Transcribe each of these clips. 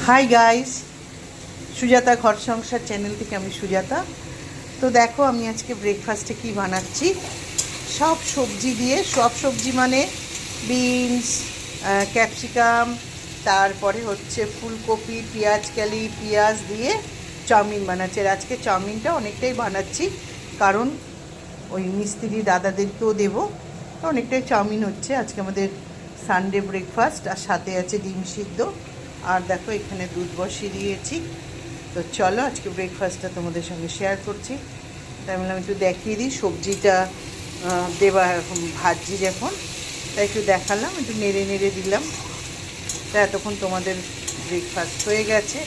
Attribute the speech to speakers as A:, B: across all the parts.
A: Hi guys, Sujata ঘর সংসার channel থেকে আমি সুজাতা। তো দেখো আমি আজকে ব্রেকফাস্টে কি বানাচ্ছি। সব সবজি দিয়ে, সব সবজি মানে বিনস, ক্যাপসিকাম, তারপরে হচ্ছে ফুলকপি, পেঁয়াজ দিয়ে চাউমিন বানাচ্ছি। আর আজকে চাউমিনটা অনেকটাই বানাচ্ছি কারণ ওই মিস্ত্রি দাদাদেরকেও দেবো, তো অনেকটাই চাউমিন হচ্ছে আজকে আমাদের সানডে ব্রেকফাস্ট। আর সাথে আছে ডিম সিদ্ধ, আর দেখো এখানে দুধ বসিয়ে দিয়েছি। তো চলো আজকে ব্রেকফাস্টটা তোমাদের সঙ্গে শেয়ার করছি। তাই বললাম একটু দেখিয়ে দিই সবজিটা দেবা, এখন ভাজছি যখন, তাই একটু দেখালাম, একটু নেড়ে নেড়ে দিলাম। তা এতক্ষণ তোমাদের ব্রেকফাস্ট হয়ে গেছে,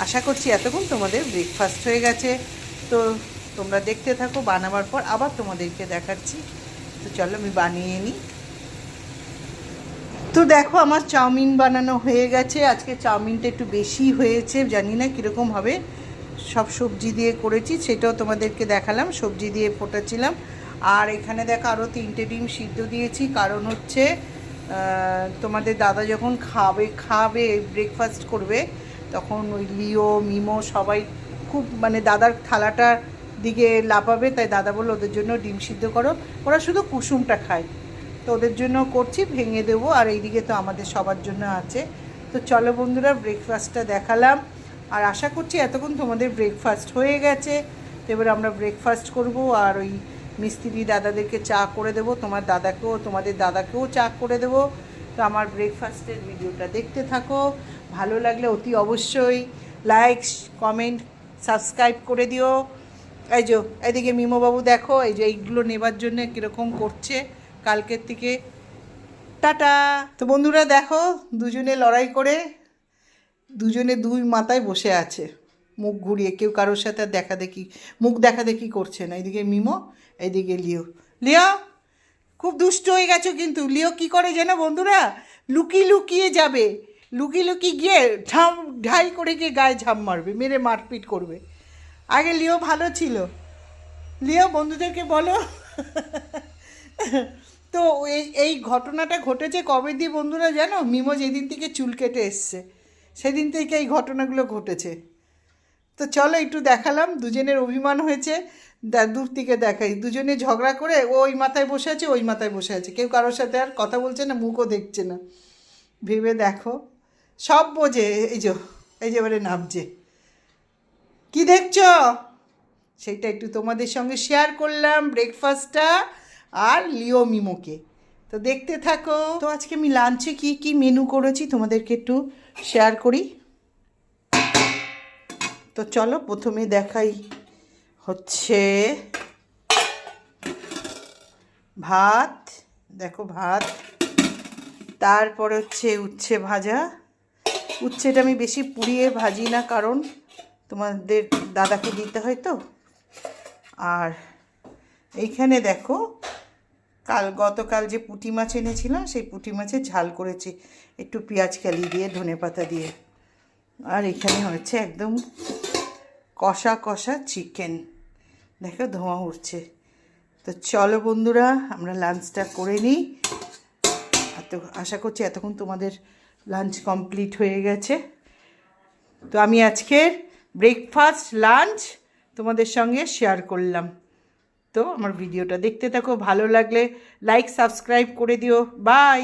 A: আশা করছি এতক্ষণ তোমাদের ব্রেকফাস্ট হয়ে গেছে। তো তোমরা দেখতে থাকো, বানাবার পর আবার তোমাদেরকে দেখাচ্ছি। তো চলো আমি বানিয়ে নিই। তো দেখো আমার চাউমিন বানানো হয়ে গেছে। আজকে চাউমিনটা একটু বেশি হয়েছে, জানি না কীরকম হবে। সব সবজি দিয়ে করেছি, সেটাও তোমাদেরকে দেখালাম, সবজি দিয়ে ফোটাচ্ছিলাম। আর এখানে দেখো আরও 3টে ডিম সিদ্ধ দিয়েছি, কারণ হচ্ছে তোমাদের দাদা যখন খাবে ব্রেকফাস্ট করবে, তখন ওই লিও মিমো সবাই খুব মানে দাদার থালাটার দিকে লাফাবে, তাই দাদা বললো ওদের জন্য ডিম সিদ্ধ করো। ওরা শুধু কুসুমটা খায়, তো ওদের জন্য করছি, ভেঙে দেবো। আর এইদিকে তো আমাদের সবার জন্য আছে। তো চলো বন্ধুরা, ব্রেকফাস্টটা দেখালাম, আর আশা করছি এতক্ষণ তোমাদের ব্রেকফাস্ট হয়ে গেছে। তো এবার আমরা ব্রেকফাস্ট করব, আর ওই মিস্ত্রি দাদাদেরকে চা করে দেবো, তোমাদের দাদাকেও চা করে দেবো। তো আমার ব্রেকফাস্টের ভিডিওটা দেখতে থাকো, ভালো লাগলে অতি অবশ্যই লাইক, কমেন্ট, সাবস্ক্রাইব করে দিও। এই যে এদিকে মিমোবাবু দেখো, এই যে এইগুলো নেবার জন্য কীরকম করছে কালকের থেকে। টাটা। তো বন্ধুরা দেখো, দুজনে লড়াই করে দুজনে দুই মাথায় বসে আছে, মুখ ঘুরিয়ে, কেউ কারোর সাথে মুখ দেখা দেখি করছে না। এইদিকে মিমো, এইদিকে লিও খুব দুষ্ট হয়ে গেছো কিন্তু। লিও কি করে যেন বন্ধুরা, লুকিয়ে যাবে, লুকিয়ে গিয়ে ঢাই করে গিয়ে গায়ে ঝাঁপ মারবে, মেরে মারপিট করবে। আগে লিও ভালো ছিল। লিও বন্ধুদেরকে বলো। তো এই ঘটনাটা ঘটেছে কবে দিয়ে বন্ধুরা জানো? মিমো যেদিন থেকে চুল কেটে এসছে সেদিন থেকে এই ঘটনাগুলো ঘটেছে। তো চলো একটু দেখালাম, দুজনের অভিমান হয়েছে, দূর থেকে দেখাই। দুজনে ঝগড়া করে ওই মাথায় বসে আছে, ওই মাথায় বসে আছে, কেউ কারোর সাথে আর কথা বলছে না, মুখও দেখছে না। ভেবে দেখো, সব বোঝে। এই যে এবারে নামছে, কি দেখছো? সেইটা একটু তোমাদের সঙ্গে শেয়ার করলাম, ব্রেকফাস্টটা আর লিও মিমোকে। তো দেখতে থাকো। তো আজকে আমি লাঞ্চে কি কি মেনু করেছি তোমাদেরকে একটু শেয়ার করি। তো চলো প্রথমে দেখাই হচ্ছে ভাত, দেখো ভাত, তারপরে হচ্ছে উচ্ছে ভাজা। উচ্ছেটা আমি বেশি পুড়িয়ে ভাজি না, কারণ তোমাদের দাদাকে দিতে হয় তো। আর এইখানে দেখো গতকাল যে পুঁটি মাছ এনেছিলাম, সেই পুঁটি মাছের ঝাল করেছি একটু পেঁয়াজ কালি দিয়ে, ধনেপাতা দিয়ে। আর এখানে হচ্ছে একদম কষা কষা চিকেন, দেখো ধোঁয়া উঠছে। তো চলো বন্ধুরা, আমরা লাঞ্চটা করে নিই। তো আশা করছি এতক্ষণ তোমাদের লাঞ্চ কমপ্লিট হয়ে গেছে। তো আমি আজকের ব্রেকফাস্ট লাঞ্চ তোমাদের সঙ্গে শেয়ার করলাম। তো আমার ভিডিওটা দেখতে থাকো, ভালো লাগলে লাইক সাবস্ক্রাইব করে দিও। বাই।